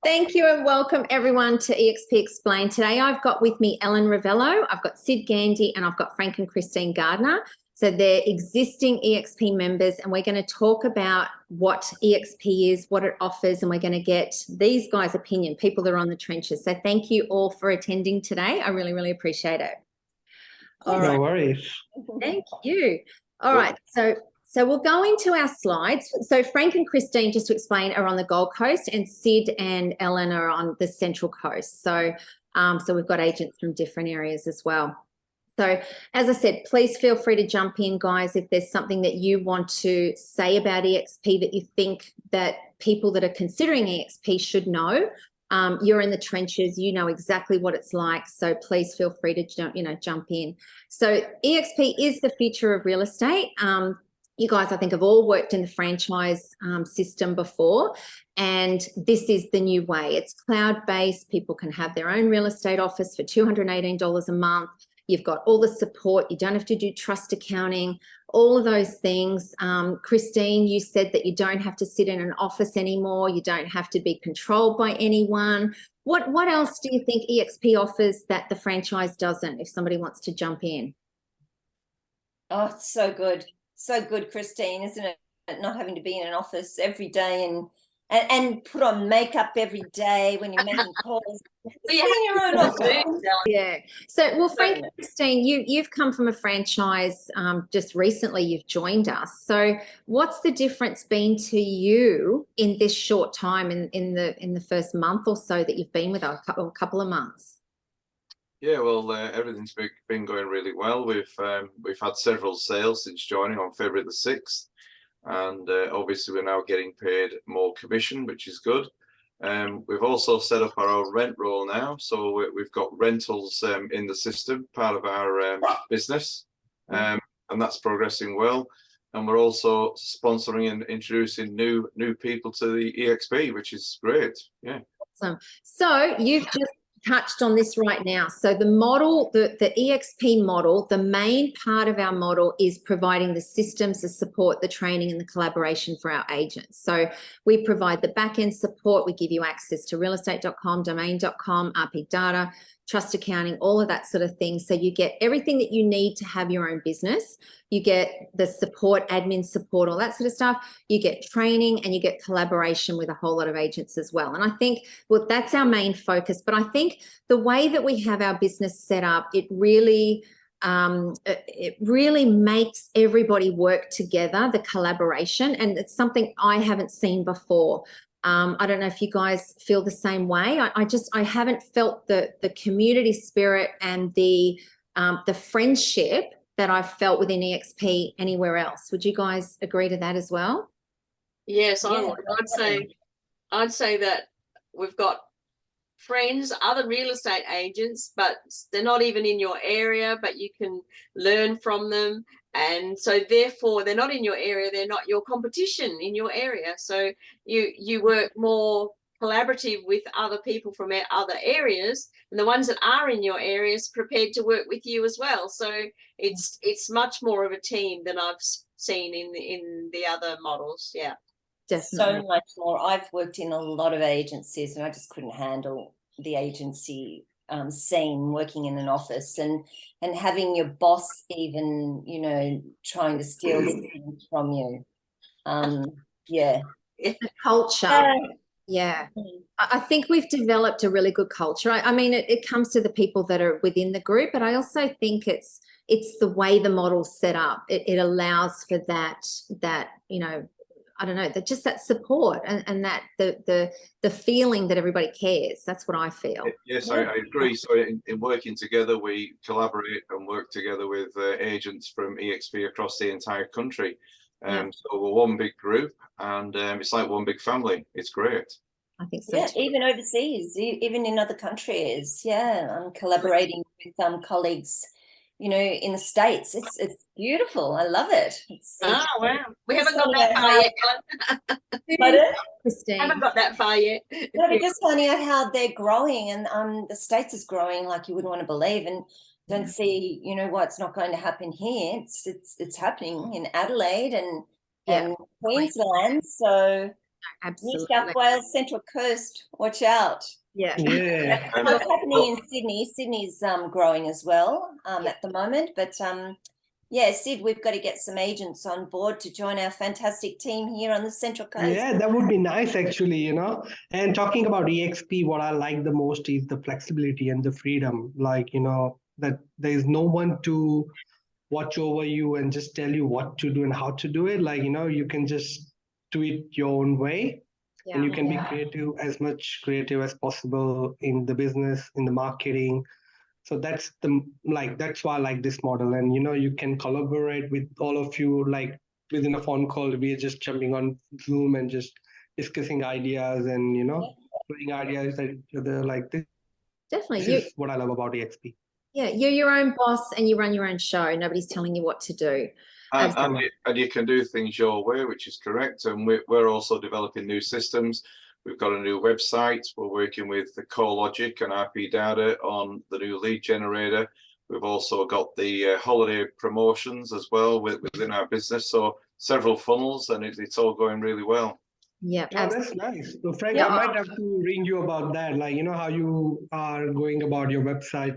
Thank you and welcome everyone to eXp Explained. Today I've got with me Ellen Ravello, I've got Sid Gandy, and I've got Frank and Christine Gardner. So they're existing eXp members, and we're going to talk about what eXp is, what it offers, and we're going to get these guys' opinion, people that are on the trenches. So thank you all for attending today. I really, really appreciate it. All right. No worries. Thank you. All right. So we'll go into our slides. So Frank and Christine, just to explain, are on the Gold Coast, and Sid and Ellen are on the Central Coast. So, so we've got agents from different areas as well. So as I said, please feel free to jump in, guys, if there's something that you want to say about eXp that you think that people that are considering eXp should know. You're in the trenches, you know exactly what it's like, so please feel free to jump in. So eXp is the future of real estate. You guys, I think, have all worked in the franchise system before, and this is the new way. It's cloud-based. People can have their own real estate office for $218 a month. You've got all the support. You don't have to do trust accounting, all of those things. Christine, you said that you don't have to sit in an office anymore. You don't have to be controlled by anyone. What else do you think eXp offers that the franchise doesn't, if somebody wants to jump in? Oh, it's so good. So good, Christine, isn't it? Not having to be in an office every day and put on makeup every day when you're making calls. Yeah. In your own office. Yeah. So, well, Frank and Christine, you've come from a franchise just recently. You've joined us. So, what's the difference been to you in this short time, in the first month or so that you've been with us, a couple of months? Yeah, well, everything's been going really well. We've had several sales since joining on February the 6th, and obviously we're now getting paid more commission, which is good. We've also set up our own rent roll now, so we've got rentals in the system, part of our business, and that's progressing well. And we're also sponsoring and introducing new people to the eXp, which is great. Yeah. Awesome. So you've just touched on this right now. So the model, the eXp model, the main part of our model is providing the systems, the support, the training, and the collaboration for our agents. So we provide the back-end support. We give you access to realestate.com, domain.com, RP data, trust accounting, all of that sort of thing. So you get everything that you need to have your own business. You get the support, admin support, all that sort of stuff. You get training, and you get collaboration with a whole lot of agents as well. And I think, well, that's our main focus. But I think the way that we have our business set up, it really makes everybody work together, the collaboration. And it's something I haven't seen before. I don't know if you guys feel the same way. I haven't felt the community spirit and the friendship that I've felt within eXp anywhere else. Would you guys agree to that as well? Yes, I would. I'd say that we've got friends, other real estate agents, but they're not even in your area, but you can learn from them. And so therefore they're not in your area, they're not your competition in your area. So you work more collaborative with other people from other areas, and the ones that are in your areas prepared to work with you as well. So it's much more of a team than I've seen in the other models. Yeah. Definitely. So much more. I've worked in a lot of agencies, and I just couldn't handle the agency scene, working in an office and having your boss even, trying to steal things from you. Yeah. It's the culture. Yeah. I think we've developed a really good culture. I mean, it comes to the people that are within the group, but I also think it's the way the model's set up. It allows for that, I don't know, just that support and that the feeling that everybody cares. That's what I feel. Yes, I agree. So in working together, we collaborate and work together with agents from eXp across the entire country. So we're one big group, and it's like one big family. It's great. I think so. Yeah, too. even overseas, even in other countries. Yeah, I'm collaborating with colleagues, in the States. It's beautiful. I love it. Wow. We haven't got that far yet, Ellen. Christine. Haven't got that far yet. No, but just finding out how they're growing, and the States is growing like you wouldn't want to believe, and don't see, what's not going to happen here. It's happening in Adelaide and Queensland. So New Absolutely. South Wales, Central Coast, watch out. Yeah. Yeah. What's happening in Sydney? Sydney's growing as well at the moment. But yeah, Sid, we've got to get some agents on board to join our fantastic team here on the Central Coast. Yeah, that would be nice actually, you know. And talking about eXp, what I like the most is the flexibility and the freedom. Like, you know, that there is no one to watch over you and just tell you what to do and how to do it. Like, you know, you can just do it your own way. And you can be creative, as much creative as possible in the business, in the marketing. So that's that's why I like this model. And you know, you can collaborate with all of you, like within a phone call. We are just jumping on Zoom and just discussing ideas and, you know, putting ideas at each other. Like this Definitely. is what I love about eXp. Yeah, you're your own boss and you run your own show. Nobody's telling you what to do. And you can do things your way, which is correct. And we're also developing new systems. We've got a new website. We're working with the CoreLogic and RP-Data on the new lead generator. We've also got the holiday promotions as well within our business. So several funnels, and it's all going really well. Yeah, Oh, that's nice. So Frank, Yeah. I might have to ring you about that. Like, you know, how you are going about your website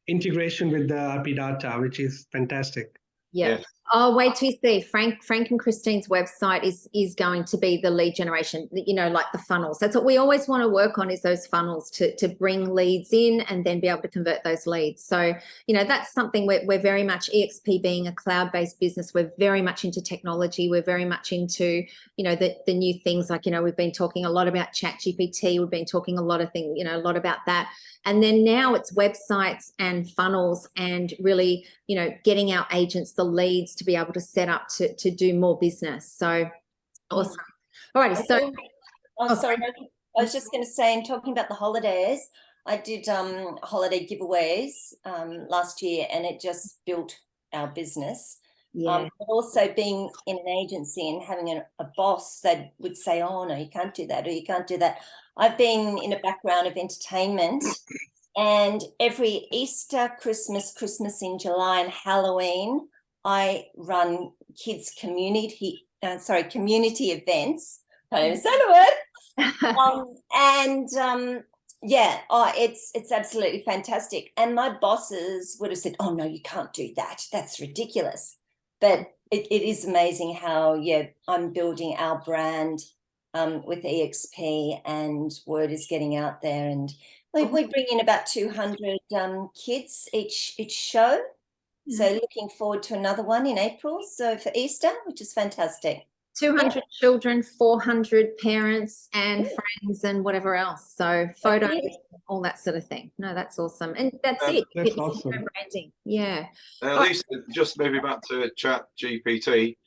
integration with the RP data, which is fantastic. Yeah. Oh, wait till you see Frank and Christine's website is going to be the lead generation, you know, like the funnels. That's what we always want to work on, is those funnels to bring leads in and then be able to convert those leads. So, you know, that's something we're very much, eXp being a cloud-based business, we're very much into technology. We're very much into, you know, the new things, like, you know, we've been talking a lot about ChatGPT. We've been talking a lot of things, you know, a lot about that. And then now it's websites and funnels and really, you know, getting our agents the leads to be able to set up to do more business. So awesome. All righty. So, sorry, I was just going to say, in talking about the holidays, I did holiday giveaways last year, and it just built our business. yeah. But also being in an agency and having a boss that would say, oh, no, you can't do that, or you can't do that. I've been in a background of entertainment, and every Easter, Christmas in July, and Halloween, I run kids' community events. I don't even say the word. Yeah, it's absolutely fantastic. And my bosses would have said, oh, no, you can't do that. That's ridiculous. But it is amazing how, I'm building our brand with eXp, and word is getting out there. And we bring in about 200 kids each show. So looking forward to another one in April. So for Easter, which is fantastic. 200 children, 400 parents and friends and whatever else. So photos, all that sort of thing. No, that's awesome. And that's it. That's awesome. Branding. Yeah. Lisa, just maybe back to ChatGPT.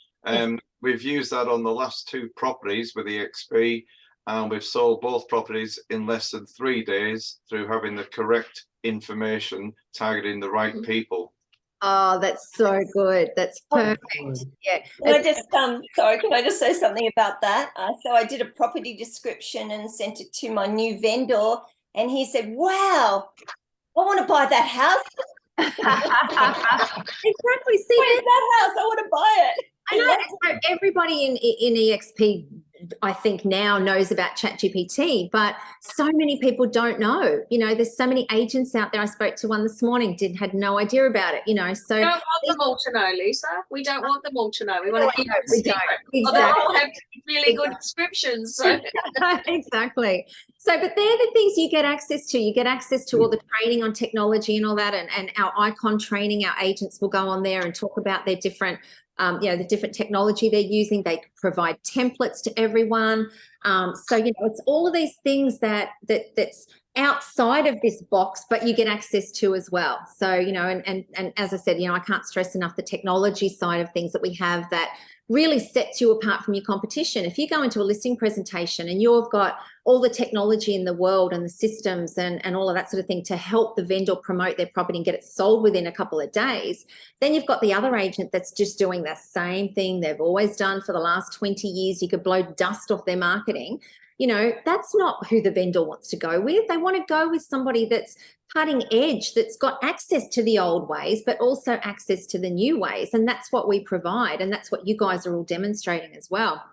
We've used that on the last 2 properties with eXp, and we've sold both properties in less than 3 days through having the correct information, targeting the right people. Oh, that's so good. That's perfect. Yeah. Can I just can I just say something about that? So I did a property description and sent it to my new vendor, and he said, wow, I want to buy that house. Exactly. See, where's that house? I want to buy it. I know. So everybody in eXp, I think, now knows about ChatGPT, but so many people don't know. You know, there's so many agents out there. I spoke to one this morning, had no idea about it. You know, so we don't want them all to know, Lisa. We don't want them all to know. We want to keep them secret. Exactly. Well, they all have really good descriptions. So. Exactly. So, but they're the things you get access to. You get access to all the training on technology and all that, and our icon training. Our agents will go on there and talk about their different. The different technology they're using. They provide templates to everyone. So, you know, it's all of these things that's outside of this box, but you get access to as well. So, you know, and as I said, you know, I can't stress enough the technology side of things that we have that really sets you apart from your competition. If you go into a listing presentation and you've got all the technology in the world and the systems and all of that sort of thing to help the vendor promote their property and get it sold within a couple of days, then you've got the other agent that's just doing the same thing they've always done for the last 20 years. You could blow dust off their marketing. You know, that's not who the vendor wants to go with. They want to go with somebody that's cutting edge, that's got access to the old ways, but also access to the new ways. And that's what we provide. And that's what you guys are all demonstrating as well.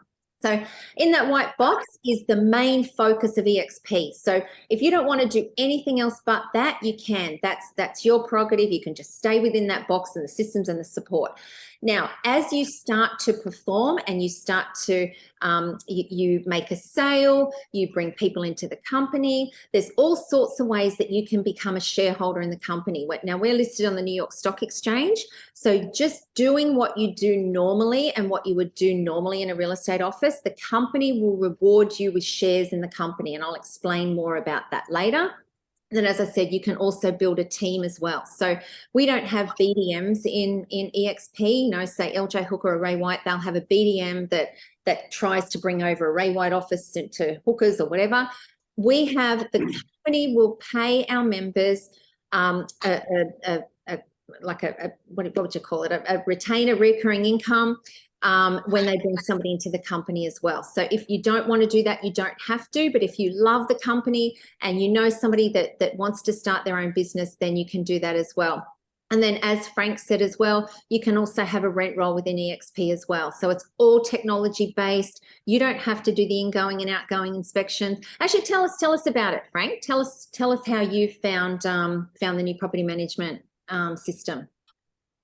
So in that white box is the main focus of eXp. So if you don't want to do anything else but that, you can. That's your prerogative. You can just stay within that box and the systems and the support. Now, as you start to perform and you start to, you make a sale, you bring people into the company, there's all sorts of ways that you can become a shareholder in the company. Now, we're listed on the New York Stock Exchange. So just doing what you do normally and what you would do normally in a real estate office, the company will reward you with shares in the company. And I'll explain more about that later. Then, as I said, you can also build a team as well. So we don't have BDMs in eXp. You know, say LJ Hooker or Ray White, they'll have a BDM that tries to bring over a Ray White office to Hookers or whatever. We have, the company will pay our members what would you call it? A retainer, recurring income when they bring somebody into the company as well. So if you don't want to do that, you don't have to. But if you love the company and you know somebody that wants to start their own business, then you can do that as well. And then, as Frank said as well, you can also have a rent roll within eXp as well. So it's all technology based. You don't have to do the ingoing and outgoing inspections. Actually, tell us about it, Frank. Tell us how you found the new property management system.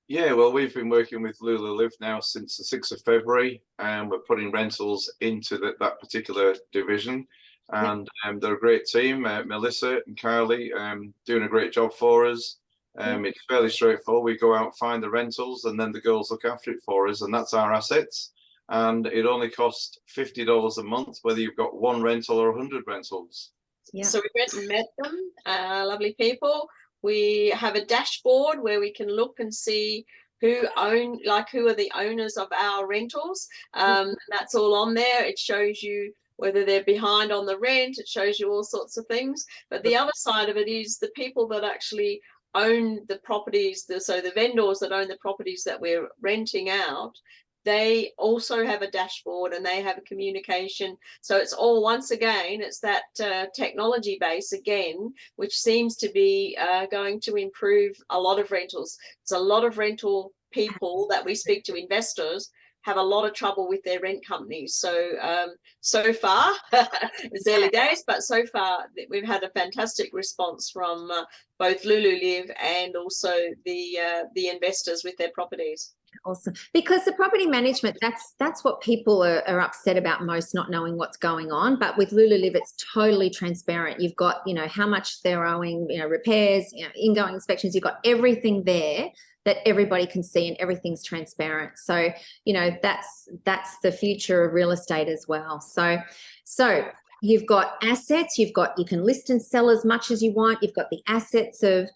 Yeah, well, we've been working with Lulu Live now since the 6th of February, and we're putting rentals into that particular division. And they're a great team. Melissa and Kylie doing a great job for us. It's fairly straightforward. We go out, find the rentals, and then the girls look after it for us, and that's our assets. And it only costs $50 a month, whether you've got one rental or 100 rentals. Yeah. So we went and met them, lovely people. We have a dashboard where we can look and see who are the owners of our rentals. That's all on there. It shows you whether they're behind on the rent. It shows you all sorts of things. But the other side of it is the people that actually own the properties, so the vendors that own the properties that we're renting out, they also have a dashboard and they have a communication. So it's all, once again, it's that technology base again, which seems to be going to improve a lot of rentals. It's a lot of rental people that we speak to, investors, have a lot of trouble with their rent companies. So so far, it's early days, but so far we've had a fantastic response from both Lulu Live and also the investors with their properties. Awesome. Because the property management, that's what people are upset about most, not knowing what's going on. But with Lulu Live, it's totally transparent. You've got, how much they're owing, repairs, ingoing inspections. You've got everything there that everybody can see, and everything's transparent. So, that's the future of real estate as well. So you've got assets, you can list and sell as much as you want. You've got the assets of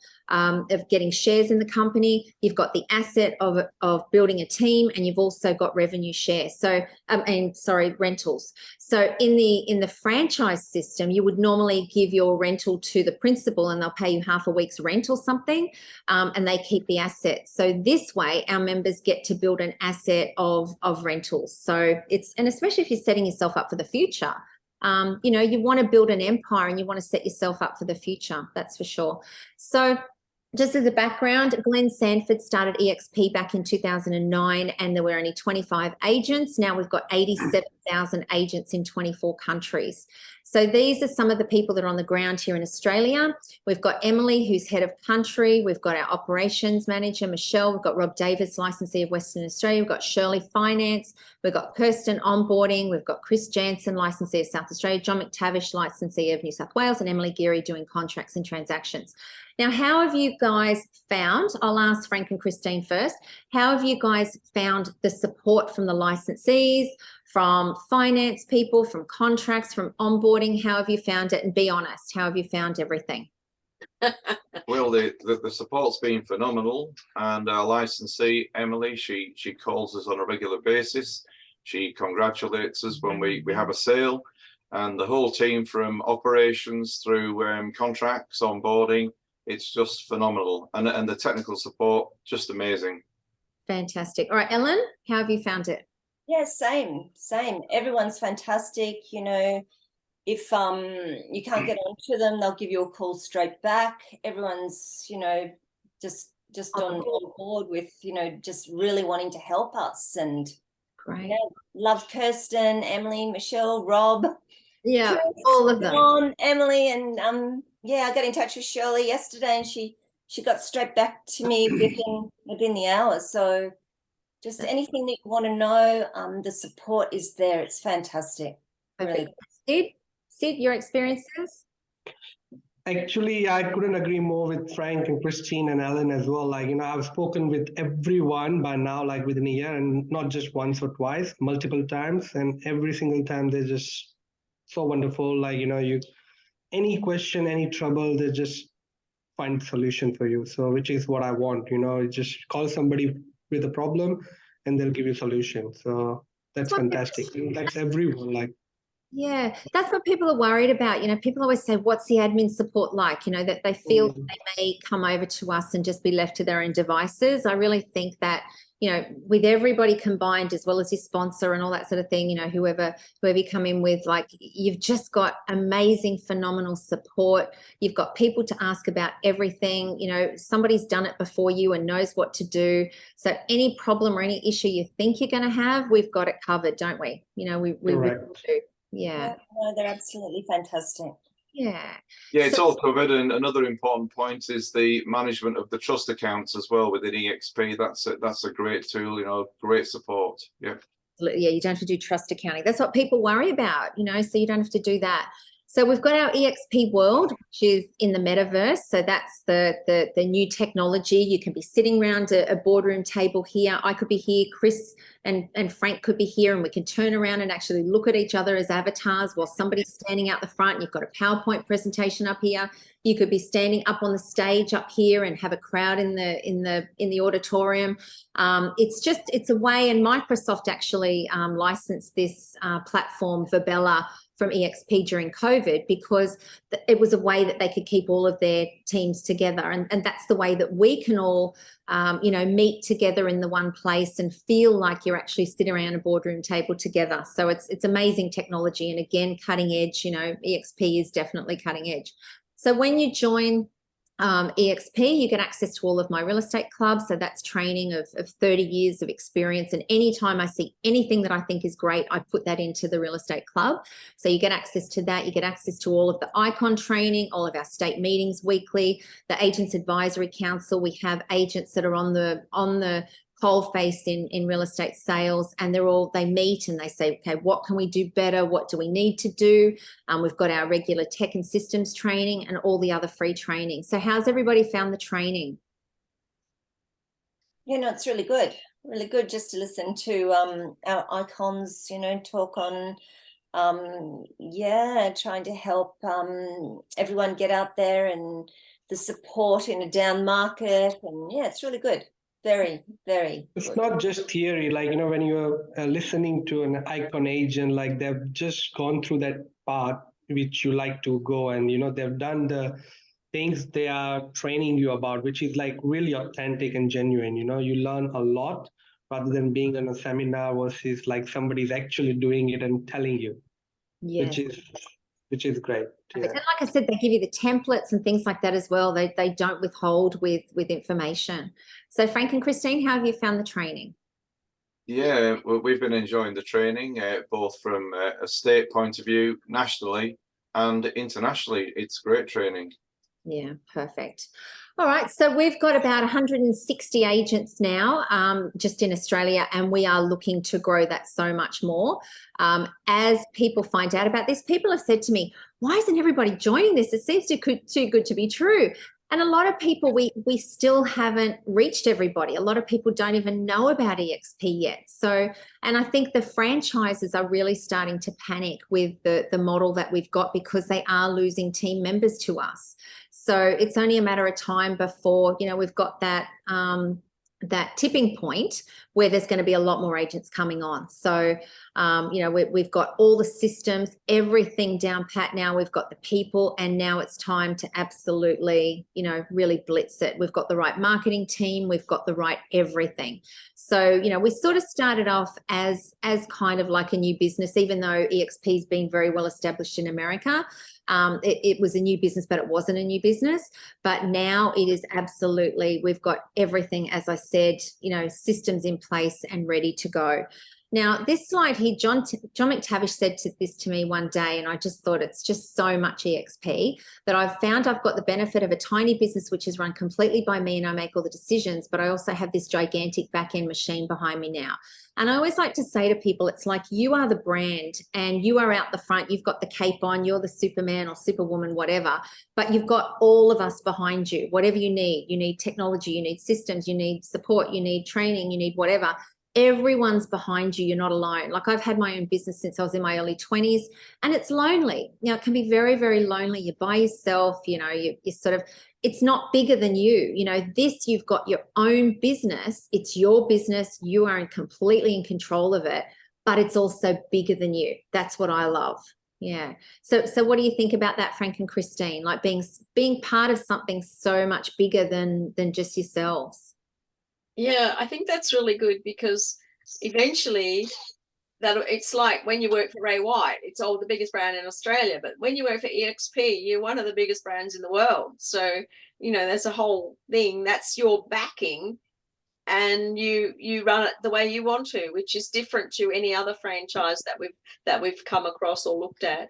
getting shares in the company. You've got the asset of building a team, and you've also got revenue share. So, rentals. So in the franchise system, you would normally give your rental to the principal, and they'll pay you half a week's rent or something, and they keep the asset. So this way, our members get to build an asset of rentals. So and especially if you're setting yourself up for the future. You want to build an empire and you want to set yourself up for the future. That's for sure. So just as a background, Glenn Sanford started eXp back in 2009, and there were only 25 agents. Now we've got 87,000 agents in 24 countries. So these are some of the people that are on the ground here in Australia. We've got Emily, who's head of country. We've got our operations manager, Michelle. We've got Rob Davis, licensee of Western Australia. We've got Shirley, finance. We've got Kirsten, onboarding. We've got Chris Jansen, licensee of South Australia. John McTavish, licensee of New South Wales. And Emily Geary doing contracts and transactions. Now, how have you guys found, I'll ask Frank and Christine first, how have you guys found the support from the licensees, from finance people, from contracts, from onboarding? How have you found it? And be honest, how have you found everything? Well, the support's been phenomenal, and our licensee, Emily, she calls us on a regular basis. She congratulates us when we have a sale, and the whole team, from operations through contracts, onboarding, it's just phenomenal. And the technical support, just amazing. Fantastic. All right, Ellen, how have you found it? Yeah, same. Everyone's fantastic. If you can't get onto them, they'll give you a call straight back. Everyone's, just on board with, just really wanting to help us. And Great. Yeah, love Kirsten, Emily, Michelle, Rob. Yeah, Chris, all of them. Dawn, Emily, and yeah, I got in touch with Shirley yesterday, and she got straight back to me within the hour. So just anything that you want to know, the support is there. It's fantastic. Perfect. Really. Sid, your experiences? Actually, I couldn't agree more with Frank and Christine and Ellen as well. Like, I've spoken with everyone by now, like within a year, and not just once or twice, multiple times. And every single time they're just so wonderful. Like, any question, any trouble, they just find a solution for you. So, which is what I want, you just call somebody with a problem and they'll give you a solution. So that's fantastic. And that's everyone. Like, Yeah, that's what people are worried about. People always say, what's the admin support like? That they feel they may come over to us and just be left to their own devices. I really think that, with everybody combined, as well as your sponsor and all that sort of thing, whoever you come in with, like, you've just got amazing, phenomenal support. You've got people to ask about everything. Somebody's done it before you and knows what to do. So any problem or any issue you think you're going to have, we've got it covered, don't we? We really do. Yeah. No, they're absolutely fantastic. Yeah. Yeah, it's all covered. And another important point is the management of the trust accounts as well within eXp. That's a great tool, great support. Yeah. Yeah, you don't have to do trust accounting. That's what people worry about, so you don't have to do that. So we've got our eXp world, which is in the metaverse. So that's the new technology. You can be sitting around a boardroom table here. I could be here, Chris and Frank could be here, and we can turn around and actually look at each other as avatars while somebody's standing out the front. You've got a PowerPoint presentation up here. You could be standing up on the stage up here and have a crowd in the auditorium. It's a way, and Microsoft actually licensed this platform, Verbella, from eXp during COVID, because it was a way that they could keep all of their teams together. And that's the way that we can all, meet together in the one place and feel like you're actually sitting around a boardroom table together. So it's amazing technology. And again, cutting edge, eXp is definitely cutting edge. So when you join eXp, you get access to all of my real estate clubs. So that's training of 30 years of experience. And anytime I see anything that I think is great, I put that into the real estate club. So you get access to that. You get access to all of the icon training, all of our state meetings weekly, the Agents Advisory Council. We have agents that are on the coalface in real estate sales, and they meet and they say, okay, what can we do better? What do we need to do? We've got our regular tech and systems training and all the other free training. So how's everybody found the training? It's really good just to listen to our icons, talk on trying to help everyone get out there, and the support in a down market. And yeah, it's really good. Very, very It's good. not just theory. Like, when you're listening to an icon agent, like they've just gone through that path which you like to go, and they've done the things they are training you about, which is like really authentic and genuine. You learn a lot rather than being in a seminar versus like somebody's actually doing it and telling you. Yes. Which is great. Yeah. And like I said, they give you the templates and things like that as well. They don't withhold with information. So Frank and Christine, how have you found the training? Yeah, well, we've been enjoying the training, both from a state point of view, nationally and internationally. It's great training. Yeah, perfect. All right, so we've got about 160 agents now just in Australia, and we are looking to grow that so much more. As people find out about this, people have said to me, why isn't everybody joining this? It seems too good to be true. And a lot of people, we still haven't reached everybody. A lot of people don't even know about eXp yet. So, and I think the franchises are really starting to panic with the model that we've got, because they are losing team members to us. So it's only a matter of time before, we've got that tipping point where there's going to be a lot more agents coming on. So, we've got all the systems, everything down pat now. We've got the people, and now it's time to absolutely, really blitz it. We've got the right marketing team. We've got the right everything. So, we sort of started off as kind of like a new business, even though eXp has been very well established in America. It was a new business, but it wasn't a new business. But now it is absolutely, we've got everything, as I said, systems in place and ready to go. Now, this slide here, John McTavish said this to me one day, and I just thought it's just so much eXp that I've found I've got the benefit of a tiny business which is run completely by me and I make all the decisions, but I also have this gigantic back-end machine behind me now. And I always like to say to people, it's like you are the brand and you are out the front, you've got the cape on, you're the Superman or Superwoman, whatever, but you've got all of us behind you, whatever you need technology, you need systems, you need support, you need training, you need whatever. Everyone's behind you. You're not alone. Like I've had my own business since I was in my early 20s, and it's lonely. It can be very, very lonely. You're by yourself, you sort of, it's not bigger than you. This, you've got your own business. It's your business. You are completely in control of it, but it's also bigger than you. That's what I love. Yeah. So what do you think about that, Frank and Christine? Like being part of something so much bigger than just yourselves. Yeah, I think that's really good, because eventually it's like when you work for Ray White, it's all the biggest brand in Australia, but when you work for eXp, you're one of the biggest brands in the world. So, there's a whole thing that's your backing, and you run it the way you want to, which is different to any other franchise that we've come across or looked at.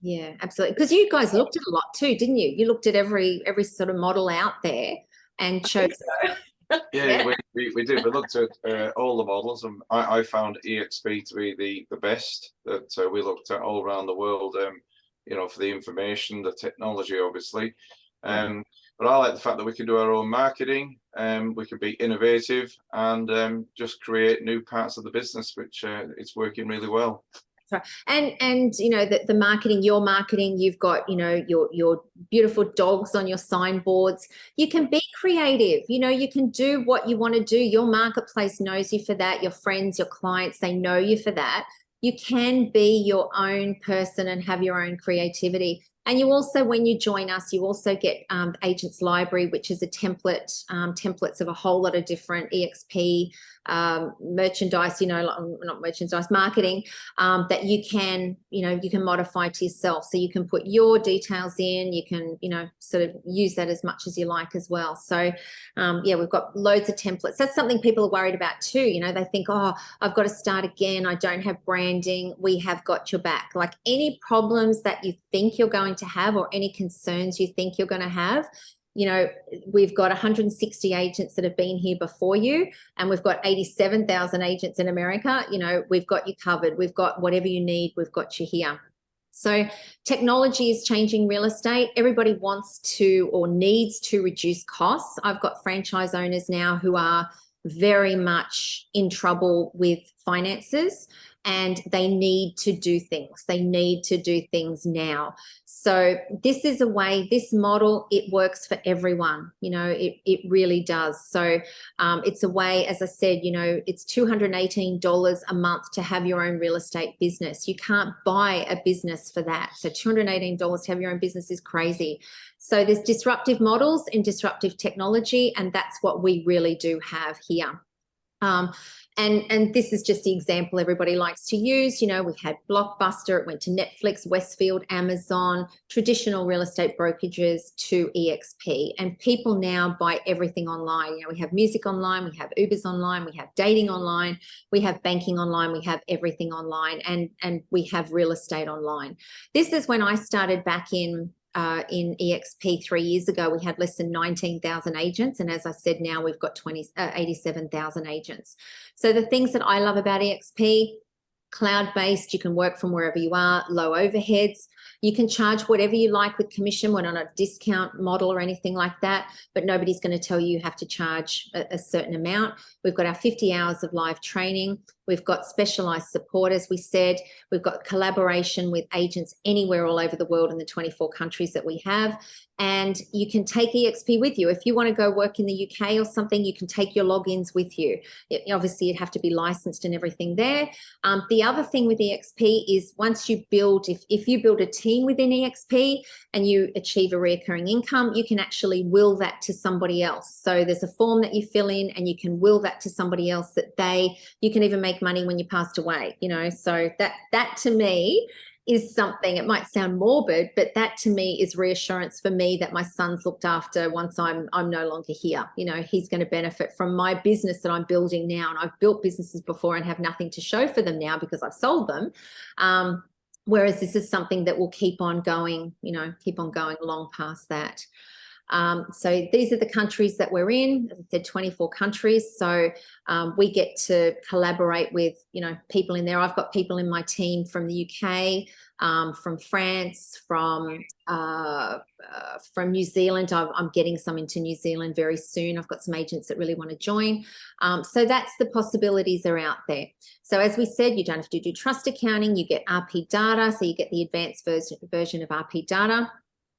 Yeah, absolutely. Because you guys looked at a lot too, didn't you? You looked at every sort of model out there and chose. Yeah, we did. We looked at all the models, and I found eXp to be the best that we looked at all around the world. For the information, the technology, obviously. But I like the fact that we can do our own marketing, we can be innovative, and just create new parts of the business, which it's working really well. And the marketing, your marketing, you've got your beautiful dogs on your signboards. You can be creative, you can do what you want to do. Your marketplace knows you for that. Your friends, your clients, they know you for that. You can be your own person and have your own creativity. And you also, when you join us, you also get Agents Library, which is a templates of a whole lot of different eXp merchandise, not merchandise, marketing, that you can modify to yourself. So you can put your details in, you can, sort of use that as much as you like as well. So yeah, we've got loads of templates. That's something people are worried about too. They think, oh, I've got to start again. I don't have branding. We have got your back. Like any problems that you think you're going to have, or any concerns you think you're going to have, we've got 160 agents that have been here before you, and we've got 87,000 agents in America. We've got you covered. We've got whatever you need. We've got you here. So technology is changing real estate. Everybody wants to or needs to reduce costs. I've got franchise owners now who are very much in trouble with finances, and they need to do things. They need to do things now. So this is a way, this model, it works for everyone. It really does. So it's a way, as I said, it's $218 a month to have your own real estate business. You can't buy a business for that. So $218 to have your own business is crazy. So there's disruptive models and disruptive technology, and that's what we really do have here. And this is just the example everybody likes to use. We had Blockbuster, it went to Netflix, Westfield, Amazon, traditional real estate brokerages to eXp. And people now buy everything online. We have music online, we have Ubers online, we have dating online, we have banking online, we have everything online, and we have real estate online. This is when I started back in eXp 3 years ago. We had less than 19,000 agents, and as I said, now we've got 87,000 agents. So the things that I love about eXp: cloud-based, you can work from wherever you are, low overheads. You can charge whatever you like with commission. We're not a discount model or anything like that, but nobody's going to tell you have to charge a certain amount. We've got our 50 hours of live training. We've got specialized support, as we said. We've got collaboration with agents anywhere all over the world in the 24 countries that we have. And you can take eXp with you. If you want to go work in the UK or something, you can take your logins with you. Obviously, you'd have to be licensed and everything there. The other thing with eXp is once you build, if you build a team within eXp and you achieve a recurring income, you can actually will that to somebody else. So there's a form that you fill in and you can will that to somebody else that you can even make money when you passed away, so that to me is something, it might sound morbid, but that to me is reassurance for me that my son's looked after once I'm no longer here. You know, he's going to benefit from my business that I'm building now. And I've built businesses before and have nothing to show for them now because I've sold them. Whereas this is something that will keep on going, you know, keep on going long past that. So these are the countries that we're in. As I said, 24 countries. So we get to collaborate with, you know, people in there. I've got people in my team from the UK, from France, from New Zealand. I'm getting some into New Zealand very soon. I've got some agents that really want to join. So that's the possibilities are out there. So as we said, you don't have to do trust accounting. You get RP data. So you get the advanced version of RP data.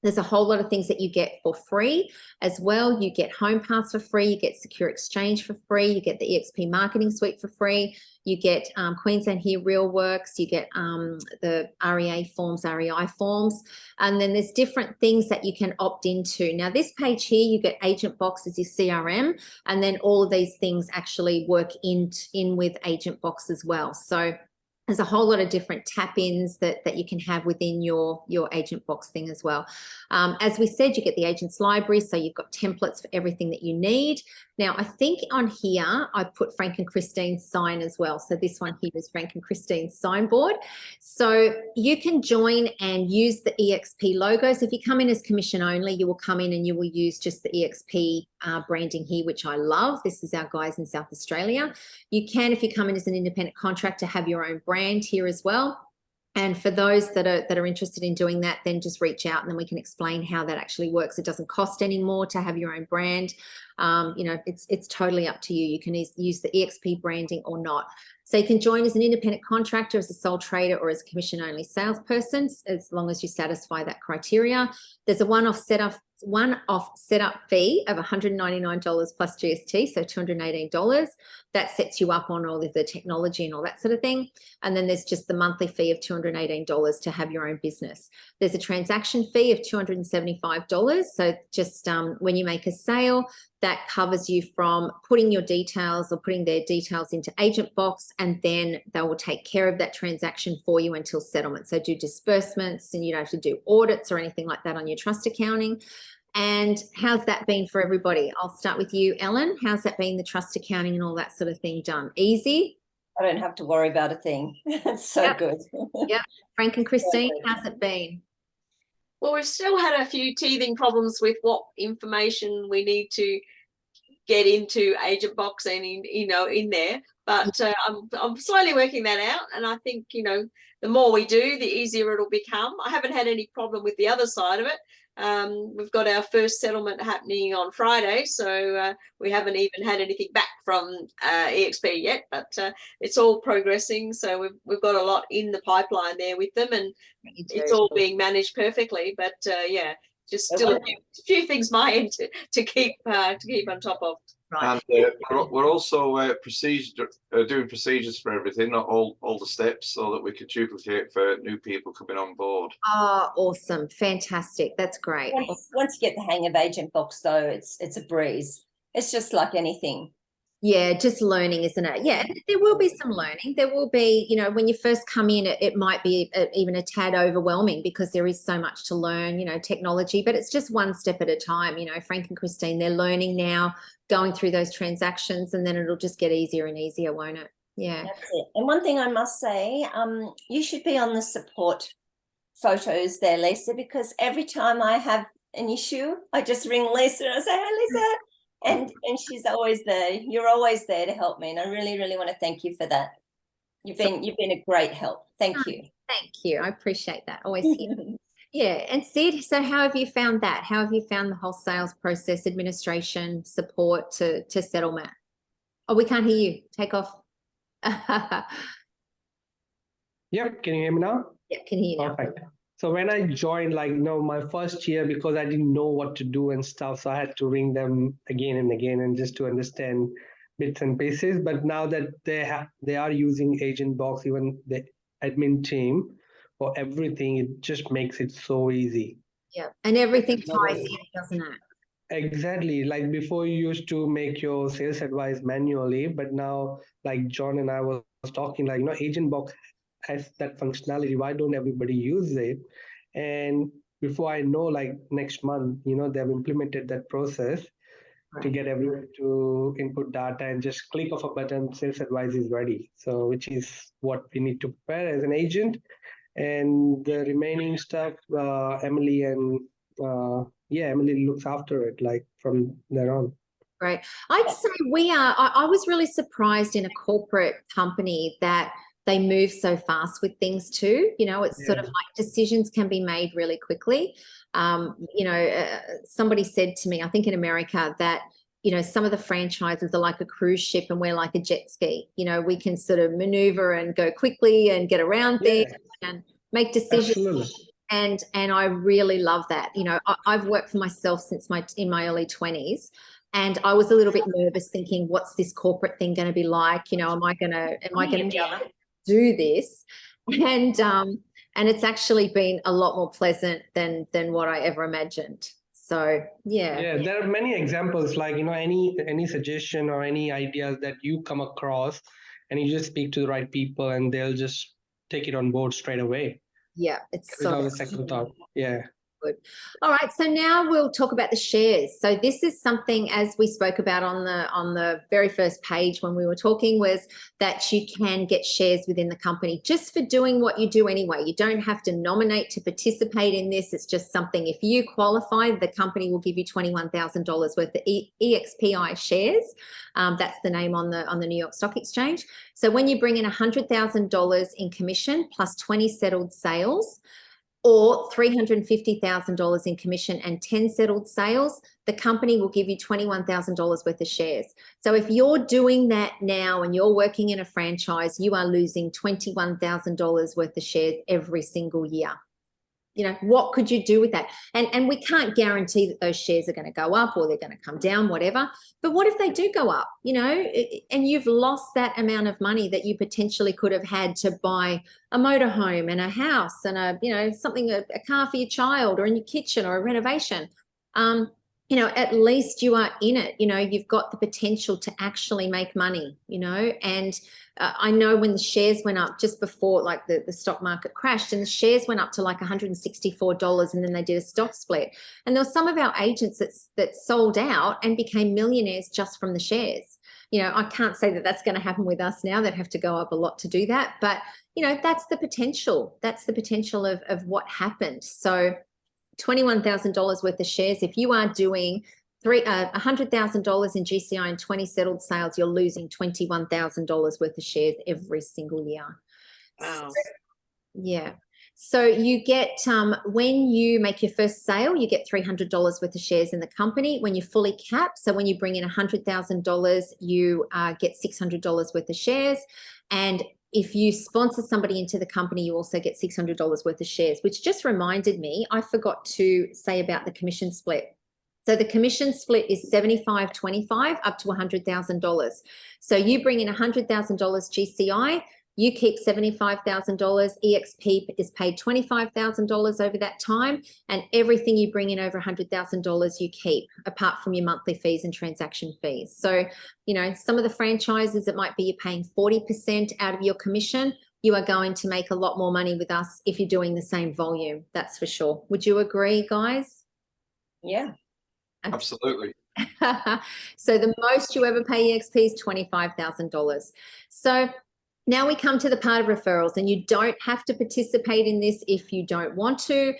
There's a whole lot of things that you get for free as well. You get Home Pass for free. You get Secure Exchange for free. You get the eXp Marketing Suite for free. You get Queensland Here RealWorks. You get the REI forms. And then there's different things that you can opt into. Now, this page here, you get Agent Box as your CRM. And then all of these things actually work in with Agent Box as well. So there's a whole lot of different tap-ins that you can have within your Agent Box thing as well. As we said, you get the agent's library, so you've got templates for everything that you need. Now, I think on here, I put Frank and Christine's sign as well. So this one here is Frank and Christine's signboard. So you can join and use the eXp logos. If you come in as commission only, you will come in and you will use just the eXp branding here, which I love. This is our guys in South Australia. You can, if you come in as an independent contractor, have your own brand here as well. And for those that are interested in doing that, then just reach out and then we can explain how that actually works. It doesn't cost any more to have your own brand. You know, it's totally up to you. You can use the eXp branding or not. So you can join as an independent contractor, as a sole trader, or as a commission-only salesperson, as long as you satisfy that criteria. There's a one-off setup fee of $199 plus GST, so $218. That sets you up on all of the technology and all that sort of thing. And then there's just the monthly fee of $218 to have your own business. There's a transaction fee of $275. So just when you make a sale, that covers you from putting your details or putting their details into Agent Box, and then they will take care of that transaction for you until settlement. So do disbursements, and you don't have to do audits or anything like that on your trust accounting. And how's that been for everybody? I'll start with you, Ellen. How's that been, the trust accounting and all that sort of thing done? Easy? I don't have to worry about a thing. It's so good. Yep. Frank and Christine, how's it been? Well, we've still had a few teething problems with what information we need to get into Agent Box and in there, but I'm slowly working that out, and I think the more we do, the easier it'll become. I haven't had any problem with the other side of it. We've got our first settlement happening on Friday, so we haven't even had anything back from eXp yet, but it's all progressing. So we've got a lot in the pipeline there with them, and it's all being managed perfectly. But yeah, just still a few things my end to keep on top of. Right. And we're also doing procedures for everything, not all the steps, so that we can duplicate for new people coming on board. Oh, awesome. Fantastic. That's great. Once you get the hang of Agent Box, though, it's a breeze. It's just like anything. Yeah, just learning, isn't it? Yeah, there will be some learning. There will be, when you first come in, it might be even a tad overwhelming because there is so much to learn, technology, but it's just one step at a time. Frank and Christine, they're learning now, going through those transactions, and then it'll just get easier and easier, won't it? Yeah. That's it. And one thing I must say, you should be on the support photos there, Lisa, because every time I have an issue, I just ring Lisa and I say, hey, Lisa. And she's always there. You're always there to help me, and I really, really want to thank you for that. You've been a great help. Thank you. Thank you. I appreciate that. Always here. Yeah. And Sid, so how have you found that? How have you found the whole sales process, administration, support to settlement? Oh, we can't hear you. Take off. Yep. Can you hear me now? Yeah, can hear you now. Perfect. So when I joined, my first year, because I didn't know what to do and stuff, so I had to ring them again and again and just to understand bits and pieces. But now that they are using Agent Box, even the admin team, for everything, it just makes it so easy. Yeah, and everything ties in, doesn't it? Exactly. Like before, you used to make your sales advice manually, but now, like John and I was talking, Agent Box has that functionality. Why don't everybody use it? And before I know, like next month, they've implemented that process to get everyone to input data and just click of a button, sales advice is ready. So which is what we need to prepare as an agent. And the remaining stuff, Emily and Emily looks after it, like from there on. Great. I'd say I was really surprised in a corporate company that they move so fast with things too. It's sort of like decisions can be made really quickly. Somebody said to me, I think in America, that some of the franchises are like a cruise ship and we're like a jet ski. We can sort of maneuver and go quickly and get around things and make decisions. Absolutely. And I really love that. I've worked for myself since in my early 20s. And I was a little bit nervous thinking, what's this corporate thing going to be like? Am I going to do this? And it's actually been a lot more pleasant than what I ever imagined. So, yeah, there are many examples, like, any suggestion or any ideas that you come across, and you just speak to the right people and they'll just take it on board straight away. Yeah, it's without a second thought. Yeah. Good. All right, so now we'll talk about the shares. So this is something, as we spoke about on the very first page when we were talking, was that you can get shares within the company just for doing what you do anyway. You don't have to nominate to participate in this. It's just something, if you qualify, the company will give you $21,000 worth of eXp shares. That's the name on the New York Stock Exchange. So when you bring in $100,000 in commission plus 20 settled sales, or $350,000 in commission and 10 settled sales, the company will give you $21,000 worth of shares. So if you're doing that now and you're working in a franchise, you are losing $21,000 worth of shares every single year. What could you do with that? And we can't guarantee that those shares are going to go up or they're going to come down, whatever. But what if they do go up, and you've lost that amount of money that you potentially could have had to buy a motorhome and a house and a car for your child, or in your kitchen, or a renovation. At least you are in it. You've got the potential to actually make money, and I know when the shares went up just before, like the stock market crashed, and the shares went up to like $164, and then they did a stock split. And there were some of our agents that sold out and became millionaires just from the shares. I can't say that that's going to happen with us now. They'd have to go up a lot to do that. But, that's the potential. That's the potential of what happened. So $21,000 worth of shares, if you are doing $100,000 in GCI and 20 settled sales, you're losing $21,000 worth of shares every single year. Wow. So you get, when you make your first sale, you get $300 worth of shares in the company. When you're fully capped, so when you bring in $100,000, you get $600 worth of shares. And if you sponsor somebody into the company, you also get $600 worth of shares, which just reminded me, I forgot to say about the commission split. So the commission split is 75-25 up to $100,000. So you bring in $100,000 GCI, you keep $75,000. eXp is paid $25,000 over that time, and everything you bring in over $100,000 you keep, apart from your monthly fees and transaction fees. So, some of the franchises, it might be you're paying 40% out of your commission. You are going to make a lot more money with us if you're doing the same volume. That's for sure. Would you agree, guys? Yeah. Absolutely. So the most you ever pay eXp is $25,000. So now we come to the part of referrals, and you don't have to participate in this if you don't want to.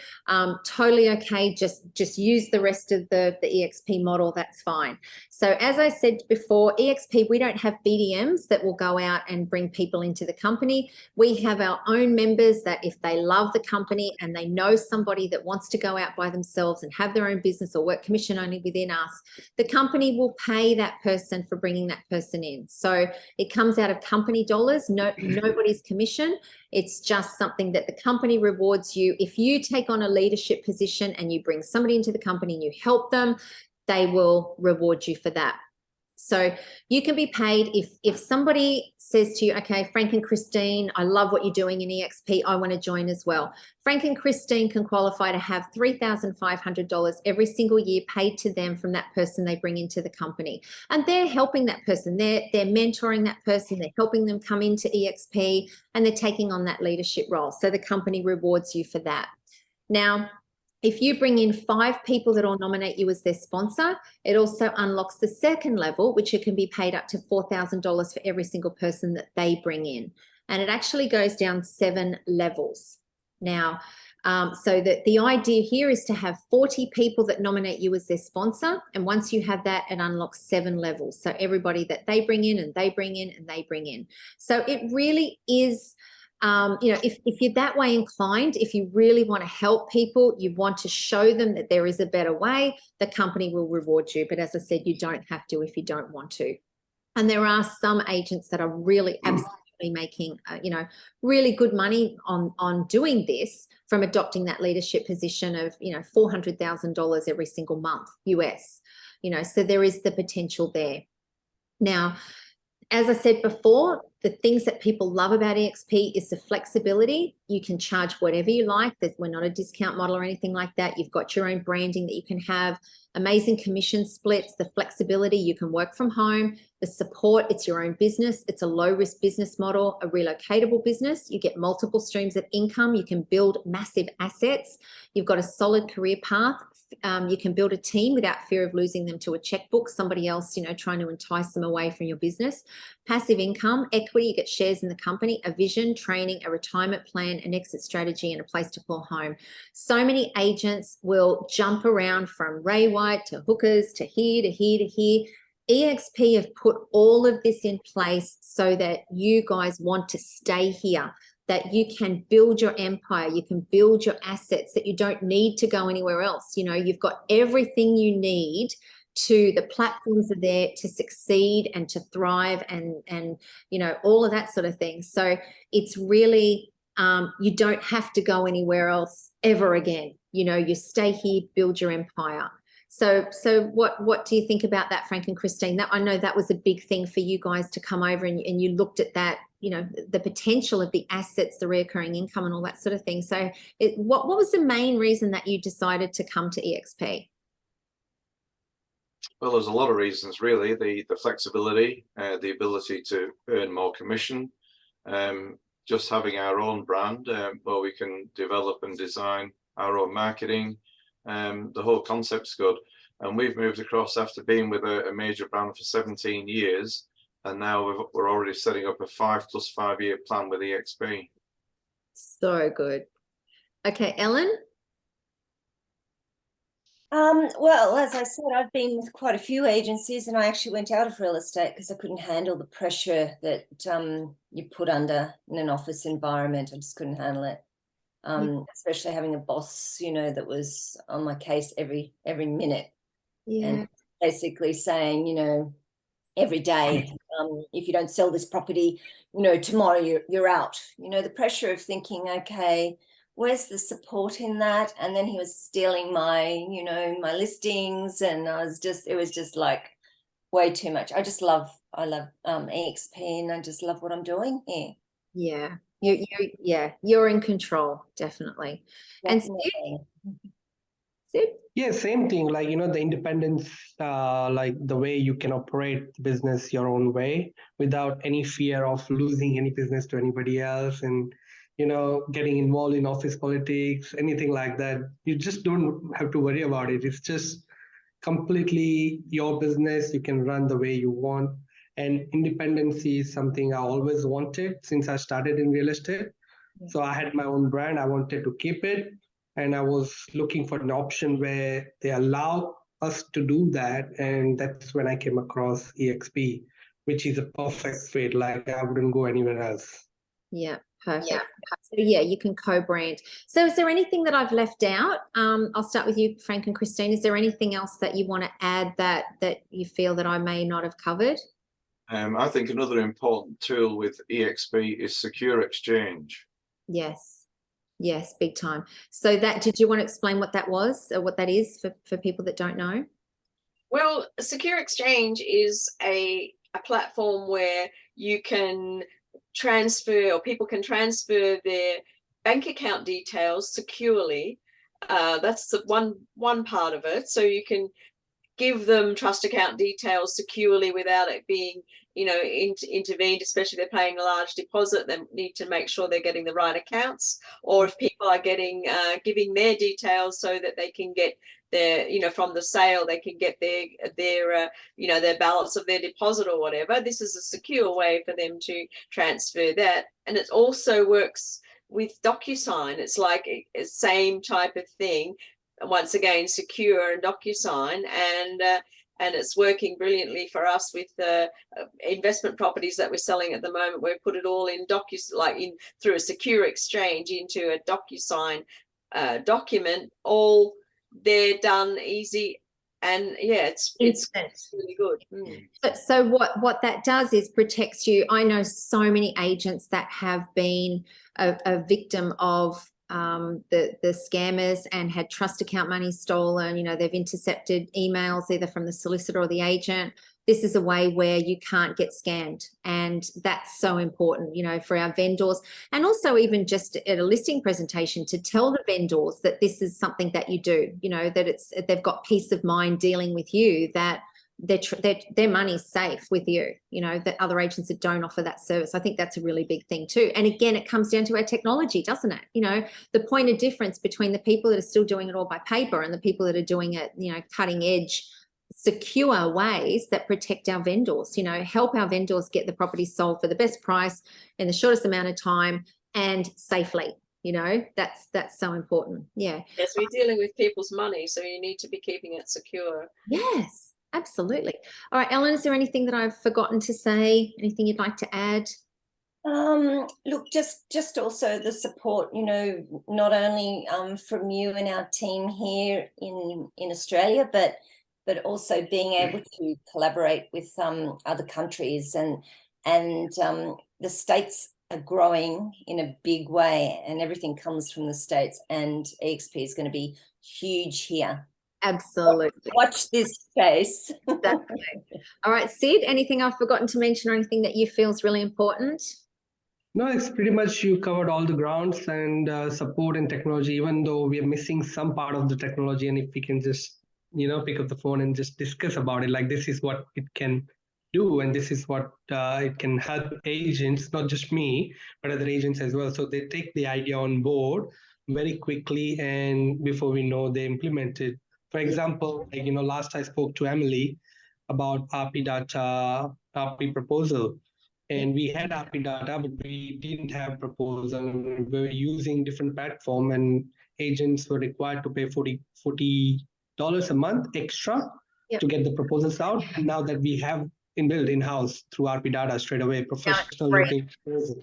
Totally okay. Just use the rest of the eXp model. That's fine. So as I said before, eXp, we don't have BDMs that will go out and bring people into the company. We have our own members that if they love the company and they know somebody that wants to go out by themselves and have their own business or work commission only within us, the company will pay that person for bringing that person in. So it comes out of company dollars. Nobody's commission. It's just something that the company rewards you. If you take on a leadership position and you bring somebody into the company and you help them, they will reward you for that. So you can be paid if somebody says to you, okay, Frank and Christine, I love what you're doing in eXp. I want to join as well. Frank and Christine can qualify to have $3,500 every single year paid to them from that person they bring into the company. And they're helping that person. They're mentoring that person. They're helping them come into eXp, and they're taking on that leadership role. So the company rewards you for that. Now, if you bring in 5 people that all nominate you as their sponsor, it also unlocks the second level, which it can be paid up to $4,000 for every single person that they bring in. And it actually goes down 7 levels. Now, so the idea here is to have 40 people that nominate you as their sponsor. And once you have that, it unlocks 7 levels. So everybody that they bring in and they bring in and they bring in. So it really is, you know, if you're that way inclined, if you really want to help people, you want to show them that there is a better way, the company will reward you. But as I said, you don't have to if you don't want to. And there are some agents that are really absolutely making, you know, really good money on doing this, from adopting that leadership position of, you know, $400,000 every single month US, you know, so there is the potential there. Now, as I said before, the things that people love about eXp is the flexibility. You can charge whatever you like. We're not a discount model or anything like that. You've got your own branding that you can have, amazing commission splits, the flexibility, you can work from home, the support, it's your own business. It's a low-risk business model, a relocatable business. You get multiple streams of income. You can build massive assets. You've got a solid career path. You can build a team without fear of losing them to a checkbook, somebody else, you know, trying to entice them away from your business. Passive income, equity, you get shares in the company, a vision, training, a retirement plan, an exit strategy, and a place to call home. So many agents will jump around from Ray White to hookers to here to here to here. eXp have put all of this in place so that you guys want to stay here, that you can build your empire, you can build your assets, that you don't need to go anywhere else. You know, you've got everything you need the platforms are there to succeed and to thrive and you know, all of that sort of thing. So it's really, you don't have to go anywhere else ever again. You know, you stay here, build your empire. So what do you think about that, Frank and Christine? That, I know that was a big thing for you guys to come over and you looked at that, you know, the potential of the assets, the recurring income and all that sort of thing. So what was the main reason that you decided to come to eXp? Well, there's a lot of reasons, really. The flexibility, the ability to earn more commission, just having our own brand where we can develop and design our own marketing. The whole concept's good. And we've moved across after being with a major brand for 17 years. And now we're already setting up a 5+5 year plan with eXp. So good. Okay, Ellen? Well, as I said, I've been with quite a few agencies, and I actually went out of real estate because I couldn't handle the pressure that you put under in an office environment. I just couldn't handle it. Especially having a boss, you know, that was on my case every minute. Yeah. And basically saying, you know, every day, if you don't sell this property, you know, tomorrow you're out. You know, the pressure of thinking, okay, where's the support in that? And then he was stealing my, you know, my listings, and it was just like way too much. I love eXp, and I just love what I'm doing here. Yeah. You're in control, definitely. Definitely. And Sid? Yeah, same thing. Like, you know, the independence, like the way you can operate the business your own way without any fear of losing any business to anybody else, and, you know, getting involved in office politics, anything like that. You just don't have to worry about it. It's just completely your business. You can run the way you want. And independency is something I always wanted since I started in real estate. Yeah. So I had my own brand. I wanted to keep it. And I was looking for an option where they allow us to do that. And that's when I came across eXp, which is a perfect fit. Like, I wouldn't go anywhere else. Yeah, perfect. Yeah. So yeah, you can co-brand. So is there anything that I've left out? I'll start with you, Frank and Christine. Is there anything else that you want to add that you feel that I may not have covered? I think another important tool with eXp is secure exchange. Yes, big time. So did you want to explain what that was, or what that is for people that don't know? Well, a secure exchange is a platform where you can transfer, or people can transfer their bank account details securely. That's the one part of it. So you can give them trust account details securely without it being, intervened, especially if they're paying a large deposit. They need to make sure they're getting the right accounts, or if people are giving their details so that they can get their, from the sale, they can get their balance of their deposit or whatever. This is a secure way for them to transfer that. And it also works with DocuSign. It's like a same type of thing. Once again, secure and DocuSign, and it's working brilliantly for us with the investment properties that we're selling at the moment. We've put it all in through a secure exchange into a DocuSign document. All they're done easy, and yeah, it's really good. So what that does is protects you. I know so many agents that have been a victim of the scammers and had trust account money stolen. They've intercepted emails either from the solicitor or the agent. This is a way where you can't get scammed, and that's so important, for our vendors, and also even just at a listing presentation to tell the vendors that this is something that you do, that they've got peace of mind dealing with you, that their money's safe with you, that other agents that don't offer that service. I think that's a really big thing too. And again, it comes down to our technology, doesn't it? The point of difference between the people that are still doing it all by paper and the people that are doing it, cutting edge, secure ways that protect our vendors, help our vendors get the property sold for the best price in the shortest amount of time and safely. That's so important. Yeah. Yes, we're dealing with people's money, so you need to be keeping it secure. Yes. Absolutely. All right, Ellen, is there anything that I've forgotten to say? Anything you'd like to add? Look, just also the support, not only from you and our team here in Australia, but also being able to collaborate with other countries, and the States are growing in a big way, and everything comes from the States, and eXp is going to be huge here. Absolutely. Watch this space. Exactly. All right, Sid, anything I've forgotten to mention or anything that you feel is really important? No, it's pretty much you covered all the grounds, and support and technology, even though we are missing some part of the technology. And if we can just, pick up the phone and just discuss about it, like this is what it can do, and this is what it can help agents, not just me, but other agents as well. So they take the idea on board very quickly, and before we know, they implement it. For example, last I spoke to Emily about RP data, RP proposal, and we had RP data, but we didn't have proposal. We were using different platform, and agents were required to pay $40 a month extra to get the proposals out. And now that we have inbuilt in-house through RP data straight away, professional looking proposal.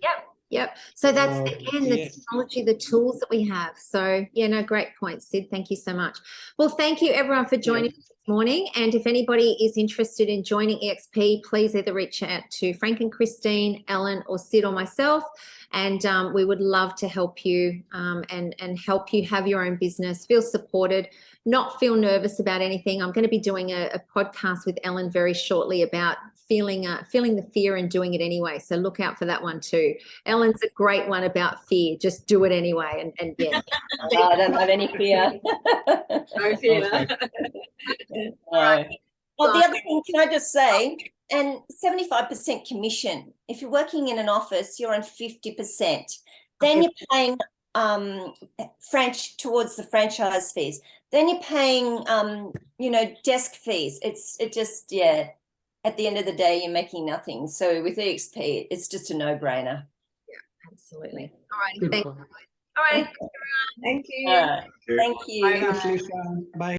Yep. So that's again the technology, the tools that we have. So great point, Sid. Thank you so much. Well, thank you everyone for joining us this morning. And if anybody is interested in joining eXp, please either reach out to Frank and Christine, Ellen, or Sid or myself. And we would love to help you and help you have your own business, feel supported, not feel nervous about anything. I'm going to be doing a podcast with Ellen very shortly about feeling the fear and doing it anyway. So look out for that one too. Ellen's a great one about fear. Just do it anyway. And yes. I don't have any fear. No fear. Well, the other thing, can I just say, and 75% commission. If you're working in an office, you're on 50%. Then you're paying towards the franchise fees. Then you're paying desk fees. At the end of the day, you're making nothing. So with eXp, it's just a no-brainer. Yeah, absolutely. All right. Thank you. All right. Thank you. Thank you. Bye.